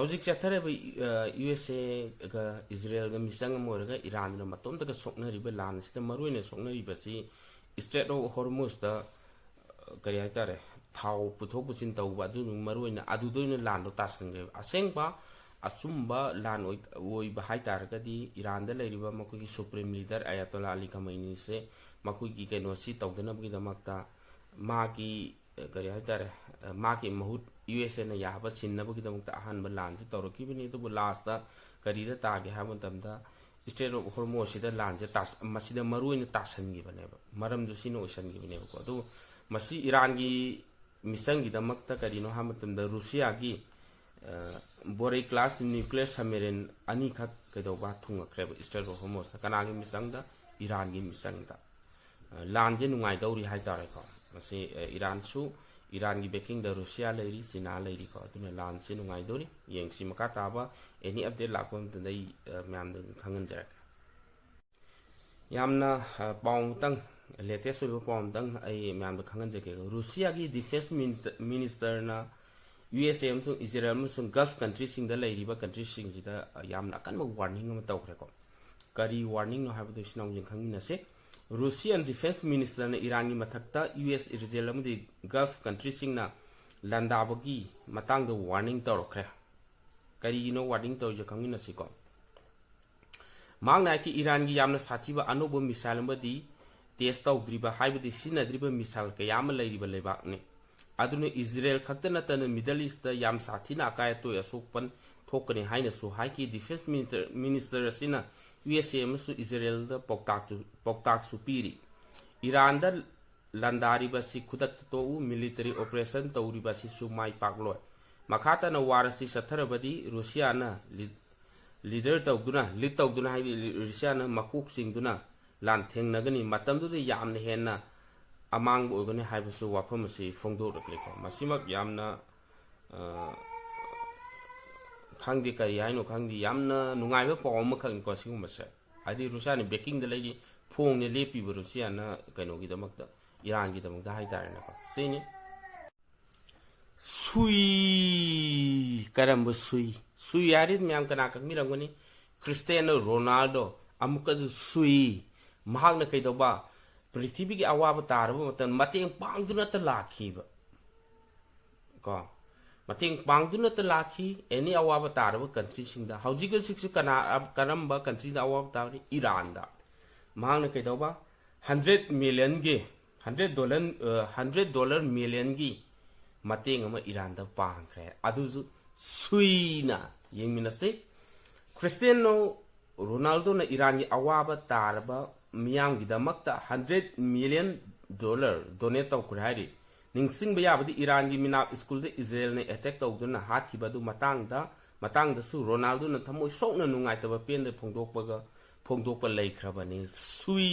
ꯍꯧꯖꯤꯛ ꯆꯠꯊꯔꯤꯕ USA ꯒ ꯏꯖꯔꯦꯜꯒ ꯃꯤꯆꯪ ꯑꯃ ꯑꯣꯏꯔꯒ ꯏꯔꯥꯟꯅ ꯃꯇꯣꯝꯇꯒ ꯁꯣꯛꯅꯔꯤꯕ ꯂꯥꯟ ꯑꯁꯤꯗ ꯃꯔꯨꯑꯣꯏꯅ ꯁꯣꯛꯅꯔꯤꯕꯁꯤ ꯏꯁꯇ꯭ꯔꯦꯠ ꯑꯣꯐ ꯍꯣꯔꯃꯨꯖꯇ ꯀꯔꯤ ꯍꯥꯏꯇꯥꯔꯦ ꯊꯥꯎ ꯄꯨꯊꯣꯛ ꯄꯨꯁꯤꯟ ꯇꯧꯕ ꯑꯗꯨꯅ ꯃꯔꯨꯑꯣꯏꯅ ꯑꯗꯨꯗ ꯑꯣꯏꯅ ꯂꯥꯟꯗꯣ ꯇꯥꯁꯟꯈ꯭ꯔꯦꯕ ꯑꯁꯦꯡꯕ ꯑꯆꯨꯝꯕ ꯂꯥꯟ ꯑꯣꯏꯕ ꯍꯥꯏꯇꯥꯔꯒꯗꯤ ꯏꯔꯥꯟꯗ ꯂꯩꯔꯤꯕ ꯃꯈꯣꯏꯒꯤ ꯁꯨꯄ꯭ꯔꯤꯝ ꯂꯤꯗꯔ ꯑꯌꯥꯇꯣꯂꯥ ꯑꯂꯤ ꯈꯃꯩꯅꯤꯁꯦ ꯃꯈꯣꯏꯒꯤ ꯀꯩꯅꯣꯁꯤ ꯇꯧꯗꯅꯕꯒꯤꯗꯃꯛꯇ ꯃꯥꯒꯤ ꯀꯔꯤ ꯍꯥꯏꯇꯥꯔꯦ ꯃꯥꯒꯤ ꯃꯍꯨꯠ USAꯅ ꯌꯥꯕ ꯁꯤꯟꯅꯕꯒꯤꯗꯃꯛꯇ ꯑꯍꯥꯟꯕ ꯂꯥꯟꯁꯤ ꯇꯧꯔꯛꯈꯤꯕꯅꯤ ꯑꯗꯨꯕꯨ ꯂꯥꯁꯇ ꯀꯔꯤꯗ ꯇꯥꯒꯦ ꯍꯥꯏꯕ ꯃꯇꯝꯗ ꯏꯁꯇ꯭ꯔꯦꯠ ꯑꯣꯐ ꯍꯣꯔꯃꯣꯁꯁꯤꯗ ꯂꯥꯟꯁꯦ ꯃꯁꯤꯗ ꯃꯔꯨꯑꯣꯏꯅ ꯇꯥꯁꯟꯈꯤꯕꯅꯦꯕ ꯃꯔꯝꯗꯨ ꯁꯤꯅ ꯑꯣꯏꯁꯟꯈꯤꯕꯅꯦꯕꯀꯣ ꯑꯗꯨ ꯃꯁꯤ ꯏꯔꯥꯟꯒꯤ ꯃꯤꯆꯪꯒꯤꯗꯃꯛꯇ ꯀꯔꯤꯅꯣ ꯍꯥꯏꯕ ꯃꯇꯝꯗ ꯔꯨꯁꯤꯌꯥꯒꯤ ꯕꯣꯔꯦ ꯀ꯭ꯂꯥꯁ ꯅ꯭ꯌꯨꯀ꯭ꯂꯤꯌꯔ ꯁꯕꯃꯦꯔꯤꯟ ꯑꯅꯤꯈꯛ ꯀꯩꯗꯧꯕ ꯊꯨꯡꯉꯛꯈ꯭ꯔꯦꯕ ꯏꯁꯇ꯭ꯔꯦꯠ ꯑꯣꯐ ꯍꯣꯔꯃꯣꯁꯇ ꯀꯅꯥꯒꯤ ꯃꯤꯆꯪꯗ ꯏꯔꯥꯟꯒꯤ ꯃꯤꯆꯪꯗ ꯂꯥꯟꯁꯦ ꯅꯨꯡꯉꯥꯏꯗꯧꯔꯤ ꯍꯥꯏꯇꯥꯔꯦꯀꯣ ꯃꯁꯤ ꯏꯔꯥꯟꯁꯨ ꯏꯔꯥꯟꯒꯤ ꯕꯦꯀꯤꯡꯗ ꯔꯨꯁꯤꯌꯥ ꯂꯩꯔꯤ ꯆꯤꯅꯥ ꯂꯩꯔꯤꯀꯣ ꯑꯗꯨꯅ ꯂꯥꯟꯁꯤ ꯅꯨꯡꯉꯥꯏꯗꯧꯔꯤ ꯌꯦꯡꯁꯤ ꯃꯈꯥ ꯇꯥꯕ ꯑꯦꯅꯤ ꯑꯞꯗꯦꯠ ꯂꯥꯛꯄ ꯃꯇꯝꯗ ꯑꯩ ꯃꯌꯥꯝꯗ ꯈꯪꯍꯟꯖꯔꯛꯀꯦ ꯌꯥꯝꯅ ꯄꯥꯎ ꯑꯃꯇꯪ ꯂꯦꯇꯦꯁ ꯑꯣꯏꯕ ꯄꯥꯎ ꯑꯃꯇꯪ ꯑꯩ ꯃꯌꯥꯝꯗ ꯈꯪꯍꯟꯖꯒꯦ ꯔꯨꯁꯤꯌꯥꯒꯤ ꯗꯤꯐꯦꯟꯁ ꯃꯤꯅꯤꯁꯇꯔꯅ USA ꯑꯃꯁꯨꯡ ꯏꯖꯔꯦꯜ ꯑꯃꯁꯨꯡ ꯒꯜꯐ ꯀꯟꯇ꯭ꯔꯤꯁꯤꯡꯗ ꯂꯩꯔꯤꯕ ꯀꯟꯇ꯭ꯔꯤꯁꯤꯡꯁꯤꯗ ꯌꯥꯝꯅ ꯑꯀꯟꯕ ꯋꯥꯔꯅꯤꯡ ꯑꯃ ꯇꯧꯈ꯭ꯔꯦꯀꯣ ꯀꯔꯤ ꯋꯥꯔꯅꯤꯡꯅꯣ ꯍꯥꯏꯕꯗꯨ ꯁꯤꯅ ꯍꯧꯖꯤꯛ ꯈꯪꯃꯤꯟꯅꯁꯦ ꯔꯨꯁꯤꯌꯥꯟ ꯗꯤꯐꯦꯟꯁ ꯃꯤꯅꯤꯁꯇꯔꯅ ꯏꯔꯥꯟꯒꯤ ꯃꯊꯛꯇ US ꯏꯖꯔꯦꯜ ꯑꯃꯗꯤ ꯒꯜꯐ ꯀꯟꯇ꯭ꯔꯤꯁꯤꯡꯅ ꯂꯥꯟꯗꯥꯕꯒꯤ ꯃꯇꯥꯡꯗ ꯋꯥꯔꯅꯤꯡ ꯇꯧꯔꯛꯈ꯭ꯔꯦ ꯀꯔꯤꯒꯤꯅꯣ ꯋꯥꯔꯅꯤꯡ ꯇꯧꯔꯤꯁꯦ ꯈꯪꯃꯤꯟꯅꯁꯤꯀꯣ ꯃꯍꯥꯛꯅ ꯍꯥꯏꯈꯤ ꯏꯔꯥꯟꯒꯤ ꯌꯥꯝꯅ ꯁꯥꯊꯤꯕ ꯑꯅꯧꯕ ꯃꯤꯁꯥꯏꯜ ꯑꯃꯗꯤ ꯇꯦꯁ ꯇꯧꯗ꯭ꯔꯤꯕ ꯍꯥꯏꯕꯗꯤ ꯁꯤꯖꯤꯟꯅꯗ꯭ꯔꯤꯕ ꯃꯤꯁꯥꯏꯜ ꯀꯌꯥ ꯑꯃ ꯂꯩꯔꯤꯕ ꯂꯩꯕꯥꯛꯅꯤ ꯑꯗꯨꯅ ꯏꯖꯔꯦꯜ ꯈꯛꯇ ꯅꯠꯇꯅ ꯃꯤꯗꯜ ꯏꯁꯇ ꯌꯥꯝ ꯁꯥꯊꯤꯅ ꯑꯀꯥꯏ ꯑꯇꯣꯏ ꯑꯁꯣꯛꯄꯟ ꯊꯣꯛꯀꯅꯤ ꯍꯥꯏꯅꯁꯨ ꯍꯥꯏꯈꯤ ꯗꯤꯐꯦꯟꯁ ꯃꯤꯅꯤꯁꯇꯔ ꯑꯁꯤꯅ USA ꯑꯃꯁꯨꯡ ꯏꯖꯔꯦꯜꯗ ꯄꯥꯎꯇꯥꯛꯁꯨ ꯄꯤꯔꯤ ꯏꯔꯥꯟꯗ ꯂꯥꯟꯗꯥꯔꯤꯕꯁꯤ ꯈꯨꯗꯛꯇ ꯇꯣꯛꯎ ꯃꯤꯂꯤꯇꯔꯤ ꯑꯣꯄꯔꯦꯁꯟ ꯇꯧꯔꯤꯕꯁꯤꯁꯨ ꯃꯥꯏ ꯄꯥꯛꯂꯣꯏ ꯃꯈꯥ ꯇꯥꯅ ꯋꯥꯔ ꯑꯁꯤ ꯆꯠꯊꯔꯕꯗꯤ ꯔꯨꯁꯤꯌꯥꯅ ꯂꯤꯗ ꯇꯧꯗꯨꯅ ꯍꯥꯏꯗꯤ ꯔꯨꯁꯤꯌꯥꯅ ꯃꯀꯣꯛ ꯆꯤꯡꯗꯨꯅ ꯂꯥꯟꯊꯦꯡꯅꯒꯅꯤ ꯃꯇꯝꯗꯨꯗ ꯌꯥꯝꯅ ꯍꯦꯟꯅ ꯑꯃꯥꯡꯕ ꯑꯣꯏꯒꯅꯤ ꯍꯥꯏꯕꯁꯨ ꯋꯥꯐꯝ ꯑꯁꯤ ꯐꯣꯡꯗꯣꯛꯂꯛꯂꯦꯀꯣ ꯃꯁꯤꯃꯛ ꯌꯥꯝꯅ ꯈꯪꯗꯦ ꯀꯔꯤ ꯍꯥꯏꯅꯣ ꯈꯪꯗꯦ ꯌꯥꯝꯅ ꯅꯨꯡꯉꯥꯏꯕ ꯄꯥꯎ ꯑꯃꯈꯛꯅꯤꯀꯣ ꯁꯤꯒꯨꯝꯕꯁꯦ ꯍꯥꯏꯗꯤ ꯔꯨꯁꯤꯌꯥꯅ ꯕꯦꯀꯤꯡꯗ ꯂꯩꯔꯤ ꯐꯣꯡꯅ ꯂꯦꯞꯄꯤꯕ ꯔꯨꯁꯤꯌꯥꯅ ꯀꯩꯅꯣꯒꯤꯗꯃꯛꯇ ꯏꯔꯥꯟꯒꯤꯗꯃꯛꯇ ꯍꯥꯏꯇꯥꯔꯦꯅꯦꯀꯣ ꯁꯤꯅꯤ ꯁꯨꯏ ꯀꯔꯝꯕ ꯁꯨꯏ ꯍꯥꯏꯔꯤꯗꯤ ꯃꯌꯥꯝ ꯀꯅꯥ ꯈꯪꯕꯤꯔꯝꯒꯅꯤ ꯀ꯭ꯔꯤꯁꯇꯤꯌꯥꯅꯣ ꯔꯣꯅꯥꯜꯗꯣ ꯑꯃꯨꯛꯀꯁꯨ ꯁꯨꯏ ꯃꯍꯥꯛꯅ ꯀꯩꯗꯧꯕ ꯄ꯭ꯔꯤꯊꯤꯕꯤꯒꯤ ꯑꯋꯥꯕ ꯇꯥꯔꯕ ꯃꯇꯝꯗ ꯃꯇꯦꯡ ꯄꯥꯡꯗꯨꯅꯇ ꯂꯥꯛꯈꯤꯕ ꯀꯣ ꯃꯇꯦꯡ ꯄꯥꯡꯗꯨꯅꯇ ꯂꯥꯛꯈꯤ ꯑꯦꯅꯤ ꯑꯋꯥꯕ ꯇꯥꯔꯕ ꯀꯟꯇ꯭ꯔꯤꯁꯤꯡꯗ ꯍꯧꯖꯤꯛ ꯍꯧꯖꯤꯛꯁꯨ ꯀꯔꯝꯕ ꯀꯟꯇ꯭ꯔꯤꯗ ꯑꯋꯥꯕ ꯇꯥꯔꯤ ꯏꯔꯥꯟꯗ ꯃꯍꯥꯛꯅ ꯀꯩꯗꯧꯕ $100 ꯃꯤꯂꯤꯌꯟꯒꯤ ꯃꯇꯦꯡ ꯑꯃ ꯏꯔꯥꯟꯗ ꯄꯥꯡꯈ꯭ꯔꯦ ꯑꯗꯨꯁꯨ ꯁꯨꯏꯅ ꯌꯦꯡꯃꯤꯟꯅꯁꯤ ꯀ꯭ꯔꯤꯁꯇꯤꯌꯥꯅꯣ ꯔꯣꯅꯥꯜꯗꯣꯅ ꯏꯔꯥꯟꯒꯤ ꯑꯋꯥꯕ ꯇꯥꯔꯕ ꯃꯤꯌꯥꯝꯒꯤꯗꯃꯛꯇ $100 ꯃꯤꯂꯤꯌꯟ ꯗꯣꯅꯦꯠ ꯇꯧꯈ꯭ꯔꯦ ꯍꯥꯏꯔꯤ ꯅꯤꯡꯁꯤꯡꯕ ꯌꯥꯕꯗꯤ ꯏꯔꯥꯟꯒꯤ ꯃꯤꯅꯥꯞ ꯁ꯭ꯀꯨꯜꯗ ꯏꯖꯔꯦꯜꯅ ꯑꯦꯇꯦꯛ ꯇꯧꯗꯨꯅ ꯍꯥꯠꯈꯤꯕ ꯑꯗꯨ ꯃꯇꯥꯡꯗꯁꯨ ꯔꯣꯅꯥꯜꯗꯣꯅ ꯊꯃꯣꯏ ꯁꯣꯛꯅ ꯅꯨꯡꯉꯥꯏꯇꯕ ꯄꯦꯟꯗ ꯐꯣꯡꯗꯣꯛꯄ ꯂꯩꯈ꯭ꯔꯕꯅꯤ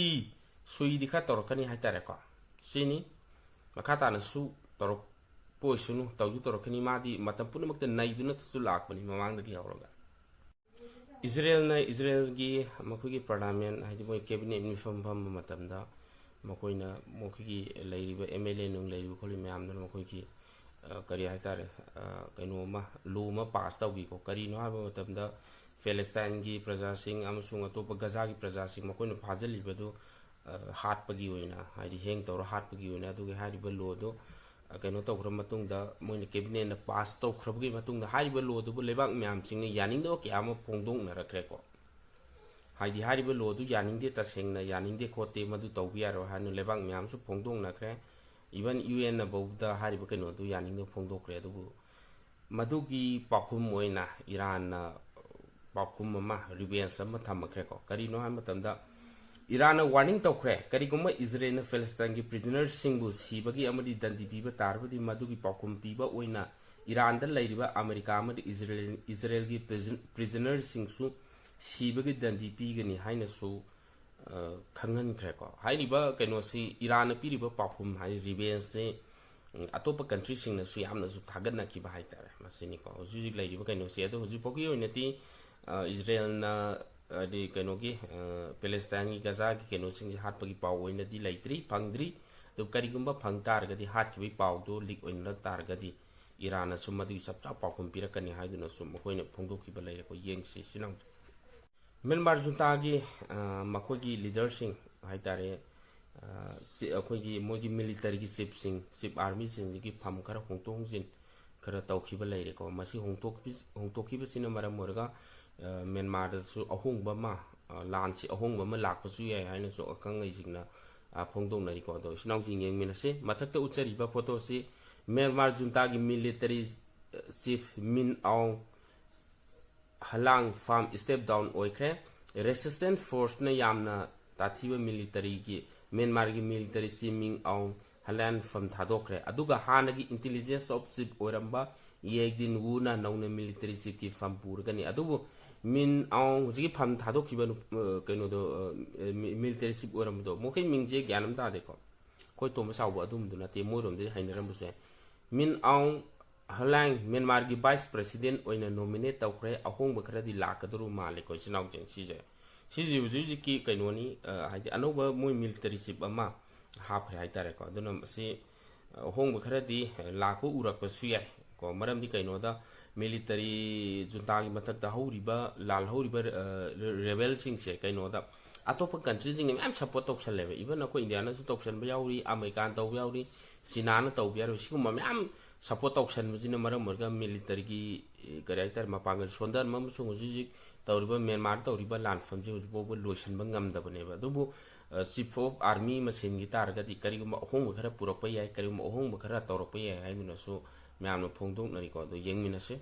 ꯁꯨꯏꯗꯤ ꯈꯔ ꯇꯧꯔꯛꯀꯅꯤ ꯍꯥꯏꯇꯥꯔꯦꯀꯣ ꯁꯤꯅꯤ ꯃꯈꯥ ꯇꯥꯅꯁꯨ ꯇꯧꯔꯛꯄ ꯑꯣꯏꯁꯅꯨ ꯇꯧꯔꯛꯀꯅꯤ ꯃꯥꯗꯤ ꯃꯇꯝ ꯄꯨꯝꯅꯃꯛꯇ ꯅꯩꯗꯨꯅꯁꯨ ꯂꯥꯛꯄꯅꯤ ꯃꯃꯥꯡꯗꯒꯤ ꯍꯧꯔꯒ ꯏꯖꯔꯦꯜꯒꯤ ꯃꯈꯣꯏꯒꯤ ꯄꯥꯔꯂꯥꯃꯦꯟ ꯍꯥꯏꯗꯤ ꯃꯣꯏ ꯀꯦꯕꯤꯅꯦꯠ ꯃꯤꯐꯝ ꯐꯝꯕ ꯃꯇꯝꯗ ꯃꯈꯣꯏꯒꯤ ꯂꯩꯔꯤꯕ MLA ꯅꯨꯡ ꯂꯩꯔꯤꯕ ꯈꯣꯠꯂꯤ ꯃꯌꯥꯝꯗꯨꯅ ꯃꯈꯣꯏꯒꯤ ꯀꯔꯤ ꯍꯥꯏꯇꯥꯔꯦ ꯀꯩꯅꯣ ꯂꯣ ꯑꯃ ꯄꯥꯁ ꯇꯧꯕꯤꯀꯣ ꯀꯔꯤꯅꯣ ꯍꯥꯏꯕ ꯃꯇꯝꯗ ꯄꯦꯂꯦꯁꯇꯥꯏꯟꯒꯤ ꯄ꯭ꯔꯖꯥꯁꯤꯡ ꯑꯃꯁꯨꯡ ꯑꯇꯣꯞꯄ ꯒꯖꯥꯒꯤ ꯄ꯭ꯔꯖꯥꯁꯤꯡ ꯃꯈꯣꯏꯅ ꯐꯥꯖꯤꯜꯂꯤꯕꯗꯨ ꯍꯥꯠꯄꯒꯤ ꯑꯣꯏꯅ ꯍꯥꯏꯗꯤ ꯍꯦꯡ ꯇꯧꯔ ꯍꯥꯠꯄꯒꯤ ꯑꯣꯏꯅ ꯑꯗꯨꯒꯤ ꯍꯥꯏꯔꯤꯕ ꯂꯣꯗꯣ ꯀꯩꯅꯣ ꯇꯧꯈ꯭ꯔ ꯃꯇꯨꯡꯗ ꯃꯣꯏꯅ ꯀꯦꯕꯤꯅꯦꯠꯅ ꯄꯥꯁ ꯇꯧꯈ꯭ꯔꯕꯒꯤ ꯃꯇꯨꯡꯗ ꯍꯥꯏꯔꯤꯕ ꯂꯣꯗꯨꯕꯨ ꯂꯩꯕꯥꯛ ꯃꯌꯥꯝꯁꯤꯡꯅ ꯌꯥꯅꯤꯡꯗꯕ ꯀꯌꯥ ꯑꯃ ꯐꯣꯡꯗꯣꯛꯅꯔꯛꯈ꯭ꯔꯦꯀꯣ ꯍꯥꯏꯗꯤ ꯍꯥꯏꯔꯤꯕ ꯂꯣꯗꯨ ꯌꯥꯅꯤꯡꯗꯦ ꯇꯁꯦꯡꯅ ꯌꯥꯅꯤꯡꯗꯦ ꯈꯣꯠꯇꯦ ꯃꯗꯨ ꯇꯧꯕ ꯌꯥꯔꯣꯏ ꯍꯥꯏꯅ ꯂꯩꯕꯥꯛ ꯃꯌꯥꯝꯁꯨ ꯐꯣꯡꯗꯣꯛꯅꯈ꯭ꯔꯦ ꯏꯚꯟ UN ꯐꯥꯎꯗ ꯍꯥꯏꯔꯤꯕ ꯀꯩꯅꯣꯗꯨ ꯌꯥꯅꯤꯡꯗꯕ ꯐꯣꯡꯗꯣꯛꯈ꯭ꯔꯦ ꯑꯗꯨꯕꯨ ꯃꯗꯨꯒꯤ ꯄꯥꯎꯈꯨꯝ ꯑꯣꯏꯅ ꯏꯔꯥꯟꯅ ꯄꯥꯎꯈꯨꯝ ꯑꯃ ꯔꯤꯚꯦꯟꯁ ꯑꯃ ꯊꯝꯃꯛꯈ꯭ꯔꯦꯀꯣ ꯀꯔꯤꯅꯣ ꯍꯥꯏꯕ ꯃꯇꯝꯗ ꯏꯔꯥꯟꯅ ꯋꯥꯔꯅꯤꯡ ꯇꯧꯈ꯭ꯔꯦ ꯀꯔꯤꯒꯨꯝꯕ ꯏꯖꯔꯦꯜꯅ ꯄꯦꯂꯦꯁꯇꯥꯏꯟꯒꯤ ꯄ꯭ꯔꯤꯖꯅꯔꯁꯤꯡꯕꯨ ꯁꯤꯕꯒꯤ ꯑꯃꯗꯤ ꯗꯟꯗꯤ ꯄꯤꯕ ꯇꯥꯔꯕꯗꯤ ꯃꯗꯨꯒꯤ ꯄꯥꯎꯈꯨꯝ ꯄꯤꯕ ꯑꯣꯏꯅ ꯏꯔꯥꯟꯗ ꯂꯩꯔꯤꯕ ꯑꯃꯦꯔꯤꯀꯥ ꯑꯃꯗꯤ ꯏꯖꯔꯦꯜꯒꯤ ꯄ꯭ꯔꯤꯖꯅꯔꯁꯤꯡꯁꯨ ꯁꯤꯕꯒꯤ ꯗꯟꯗꯤ ꯄꯤꯒꯅꯤ ꯍꯥꯏꯅꯁꯨ ꯈꯪꯍꯟꯈ꯭ꯔꯦꯀꯣ ꯍꯥꯏꯔꯤꯕ ꯀꯩꯅꯣꯁꯤ ꯏꯔꯥꯟꯅ ꯄꯤꯔꯤꯕ ꯄꯥꯎꯈꯨꯝ ꯍꯥꯏꯗꯤ ꯔꯤꯚꯦꯟꯁꯁꯤ ꯑꯇꯣꯞꯄ ꯀꯟꯇ꯭ꯔꯤꯁꯤꯡꯅꯁꯨ ꯌꯥꯝꯅꯁꯨ ꯊꯥꯒꯠꯅꯈꯤꯕ ꯍꯥꯏꯇꯥꯔꯦ ꯃꯁꯤꯅꯤꯀꯣ ꯍꯧꯖꯤꯛ ꯂꯩꯔꯤꯕ ꯀꯩꯅꯣꯁꯤ ꯑꯗꯣ ꯍꯧꯖꯤꯛꯐꯥꯎꯒꯤ ꯑꯣꯏꯅꯗꯤ ꯏꯖꯔꯦꯜꯅ ꯍꯥꯏꯗꯤ ꯀꯩꯅꯣꯒꯤ ꯄꯦꯂꯦꯁꯇꯥꯏꯟꯒꯤ ꯒꯖꯥꯒꯤ ꯀꯩꯅꯣꯁꯤꯡꯁꯦ ꯍꯥꯠꯄꯒꯤ ꯄꯥꯎ ꯑꯣꯏꯅꯗꯤ ꯐꯪꯗ꯭ꯔꯤ ꯑꯗꯨ ꯀꯔꯤꯒꯨꯝꯕ ꯐꯪ ꯇꯥꯔꯒꯗꯤ ꯍꯥꯠꯈꯤꯕꯒꯤ ꯄꯥꯎꯗꯣ ꯂꯤꯛ ꯑꯣꯏꯅꯔꯛ ꯇꯥꯔꯒꯗꯤ ꯏꯔꯥꯟꯅꯁꯨ ꯃꯗꯨꯒꯤ ꯆꯞ ꯆꯥꯕ ꯄꯥꯎꯈꯨꯝ ꯄꯤꯔꯛꯀꯅꯤ ꯍꯥꯏꯗꯨꯅꯁꯨ ꯃꯈꯣꯏꯅ ꯐꯣꯡꯗꯣꯛꯈꯤꯕ ꯂꯩꯔꯦ ꯑꯩꯈꯣꯏ ꯌꯦꯡꯁꯤ ꯁꯤꯅ ꯃ꯭ꯌꯥꯟꯃꯥꯔ ꯖꯨꯟꯇꯥꯒꯤ ꯃꯈꯣꯏꯒꯤ ꯂꯤꯗꯔꯁꯤꯡ ꯍꯥꯏꯇꯥꯔꯦ ꯑꯩꯈꯣꯏꯒꯤ ꯃꯣꯏꯒꯤ ꯃꯤꯂꯤꯇꯔꯤꯒꯤ ꯆꯤꯞ ꯑꯥꯔꯃꯤꯁꯤꯡꯁꯤꯒꯤ ꯐꯝ ꯈꯔ ꯍꯣꯡꯗꯣꯛ ꯍꯣꯡꯖꯤꯟ ꯈꯔ ꯇꯧꯈꯤꯕ ꯂꯩꯔꯦꯀꯣ ꯃꯁꯤ ꯍꯣꯡꯗꯣꯛꯈꯤꯕꯁꯤꯅ ꯃꯔꯝ ꯑꯣꯏꯔꯒ ꯃ꯭ꯌꯥꯟꯃꯥꯔꯗꯁꯨ ꯑꯍꯣꯡꯕ ꯑꯃ ꯂꯥꯟꯁꯤ ꯑꯍꯣꯡꯕ ꯑꯃ ꯂꯥꯛꯄꯁꯨ ꯌꯥꯏ ꯍꯥꯏꯅꯁꯨ ꯑꯈꯪ-ꯑꯍꯩꯁꯤꯡꯅ ꯐꯣꯡꯗꯣꯛꯅꯔꯤꯀꯣ ꯑꯗꯣ ꯏꯆꯤꯟꯅꯥꯎꯁꯤꯡ ꯌꯦꯡꯃꯤꯟꯅꯁꯤ ꯃꯊꯛꯇ ꯎꯠꯆꯔꯤꯕ ꯐꯣꯇꯣꯁꯤ ꯃ꯭ꯌꯥꯟꯃꯥꯔ ꯖꯨꯟꯇꯥꯒꯤ ꯃꯤꯂꯤꯇꯔꯤ ꯆꯤꯐ ꯃꯤꯟ ꯑꯥꯎꯡ ꯍꯂꯥꯡ ꯐꯥꯝ ꯁ꯭ꯇꯦꯞ ꯗꯥꯎꯟ ꯑꯣꯏꯈ꯭ꯔꯦ ꯔꯦꯁꯤꯁꯇꯦꯟ ꯐꯣꯔꯁꯅ ꯌꯥꯝꯅ ꯇꯥꯊꯤꯕ ꯃꯤꯂꯤꯇꯔꯤꯒꯤ ꯃ꯭ꯌꯥꯟꯃꯥꯔꯒꯤ ꯃꯤꯂꯤꯇꯔꯤ ꯆꯤꯐ ꯃꯤꯟ ꯑꯥꯎꯡ ꯍꯂꯥꯟ ꯐꯝ ꯊꯥꯗꯣꯛꯈ꯭ꯔꯦ ꯑꯗꯨꯒ ꯍꯥꯟꯅꯒꯤ ꯏꯟꯇꯦꯂꯤꯖꯦꯟꯁ ꯑꯣꯐ ꯆꯤꯐ ꯑꯣꯏꯔꯝꯕ ꯌꯦꯗꯤꯟ ꯋꯨꯅ ꯅꯧꯅ ꯃꯤꯂꯤꯇꯔꯤ ꯆꯤꯐꯀꯤ ꯐꯝ ꯄꯨꯔꯒꯅꯤ ꯑꯗꯨꯕꯨ ꯃꯤꯟ ꯑꯥꯎꯡ ꯍꯧꯖꯤꯛꯀꯤ ꯐꯝ ꯊꯥꯗꯣꯛꯈꯤꯕ ꯀꯩꯅꯣꯗꯣ ꯃꯤꯂꯤꯇꯔꯤ ꯆꯤꯐ ꯑꯣꯏꯔꯝꯕꯗꯣ ꯃꯈꯣꯏ ꯃꯤꯡꯁꯦ ꯒ꯭ꯌꯥꯟ ꯑꯃ ꯇꯥꯗꯦꯀꯣ ꯑꯩꯈꯣꯏ ꯇꯣꯝꯕ ꯆꯥꯎꯕ ꯑꯗꯨꯝꯕꯗꯨ ꯅꯠꯇꯦ ꯃꯣꯏꯔꯣꯝꯗꯗꯤ ꯍꯩꯅꯔꯝꯕꯁꯨ ꯌꯥꯏ ꯃꯤꯟ ꯑꯥꯎꯡ ꯍꯂꯥꯡ ꯃ꯭ꯌꯥꯟꯃꯥꯔꯒꯤ ꯚꯥꯏꯁ ꯄ꯭ꯔꯁꯤꯗꯦꯟ ꯑꯣꯏꯅ ꯅꯣꯃꯤꯅꯦꯠ ꯇꯧꯈ꯭ꯔꯦ ꯑꯍꯣꯡꯕ ꯈꯔꯗꯤ ꯂꯥꯛꯀꯗꯧꯕ ꯃꯥꯜꯂꯦꯀꯣ ꯏꯆꯤꯟꯅꯥꯎꯁꯤꯡ ꯁꯤꯁꯦ ꯍꯧꯖꯤꯛ ꯍꯧꯖꯤꯛꯀꯤ ꯀꯩꯅꯣꯅꯤ ꯍꯥꯏꯗꯤ ꯑꯅꯧꯕ ꯃꯣꯏ ꯃꯤꯂꯤꯇꯔꯤ ꯆꯤꯐ ꯑꯃ ꯍꯥꯞꯈ꯭ꯔꯦ ꯍꯥꯏꯇꯥꯔꯦꯀꯣ ꯑꯗꯨꯅ ꯃꯁꯤ ꯑꯍꯣꯡꯕ ꯈꯔꯗꯤ ꯂꯥꯛꯄ ꯎꯔꯛꯄꯁꯨ ꯌꯥꯏ ꯀꯣ ꯃꯔꯝꯗꯤ ꯀꯩꯅꯣꯗ ꯃꯤꯂꯤꯇꯔꯤ ꯖꯨꯟꯇꯥꯒꯤ ꯃꯊꯛꯇ ꯍꯧꯔꯤꯕ ꯂꯥꯜꯍꯧꯔꯤꯕ ꯔꯦꯕꯦꯜꯁꯤꯡꯁꯦ ꯀꯩꯅꯣꯗ ꯑꯇꯣꯞꯄ ꯀꯟꯇ꯭ꯔꯤꯁꯤꯡꯅ ꯃꯌꯥꯝ ꯁꯞꯄꯣꯔꯠ ꯇꯧꯁꯜꯂꯦꯕ ꯏꯚꯟ ꯑꯩꯈꯣꯏ ꯏꯟꯗꯤꯌꯥꯅꯁꯨ ꯇꯧꯁꯟꯕ ꯌꯥꯎꯔꯤ ꯑꯃꯦꯔꯤꯀꯥꯅ ꯇꯧꯕ ꯌꯥꯎꯔꯤ ꯆꯤꯅꯥꯅ ꯇꯧꯕ ꯌꯥꯎꯔꯤ ꯁꯤꯒꯨꯝꯕ ꯃꯌꯥꯝ ꯁꯞꯄꯣꯔꯠ ꯇꯧꯁꯟꯕꯁꯤꯅ ꯃꯔꯝ ꯑꯣꯏꯔꯒ ꯃꯤꯂꯤꯇꯔꯤꯒꯤ ꯀꯔꯤ ꯍꯥꯏꯇꯥꯔꯦ ꯃꯄꯥꯡꯒꯜ ꯁꯣꯟꯊꯍꯟꯕ ꯑꯃꯁꯨꯡ ꯍꯧꯖꯤꯛ ꯍꯧꯖꯤꯛ ꯇꯧꯔꯤꯕ ꯃ꯭ꯌꯥꯟꯃꯥꯔ ꯇꯧꯔꯤꯕ ꯂꯥꯟꯐꯝꯁꯦ ꯍꯧꯖꯤꯛꯐꯥꯎꯕ ꯂꯣꯏꯁꯤꯟꯕ ꯉꯝꯗꯕꯅꯦꯕ ꯑꯗꯨꯕꯨ ꯆꯤꯐ ꯑꯣꯐ ꯑꯥꯔꯃꯤ ꯃꯁꯦꯟꯒꯤ ꯇꯥꯔꯒꯗꯤ ꯀꯔꯤꯒꯨꯝꯕ ꯑꯍꯣꯡꯕ ꯈꯔ ꯄꯨꯔꯛꯄ ꯌꯥꯏ ꯀꯔꯤꯒꯨꯝꯕ ꯑꯍꯣꯡꯕ ꯈꯔ ꯇꯧꯔꯛꯄ ꯌꯥꯏ ꯍꯥꯏꯗꯨꯅꯁꯨ ꯃꯌꯥꯝꯅ ꯐꯣꯡꯗꯣꯛꯅꯔꯤꯀꯣ ꯑꯗꯣ ꯌꯦꯡꯃꯤꯟꯅꯁꯤ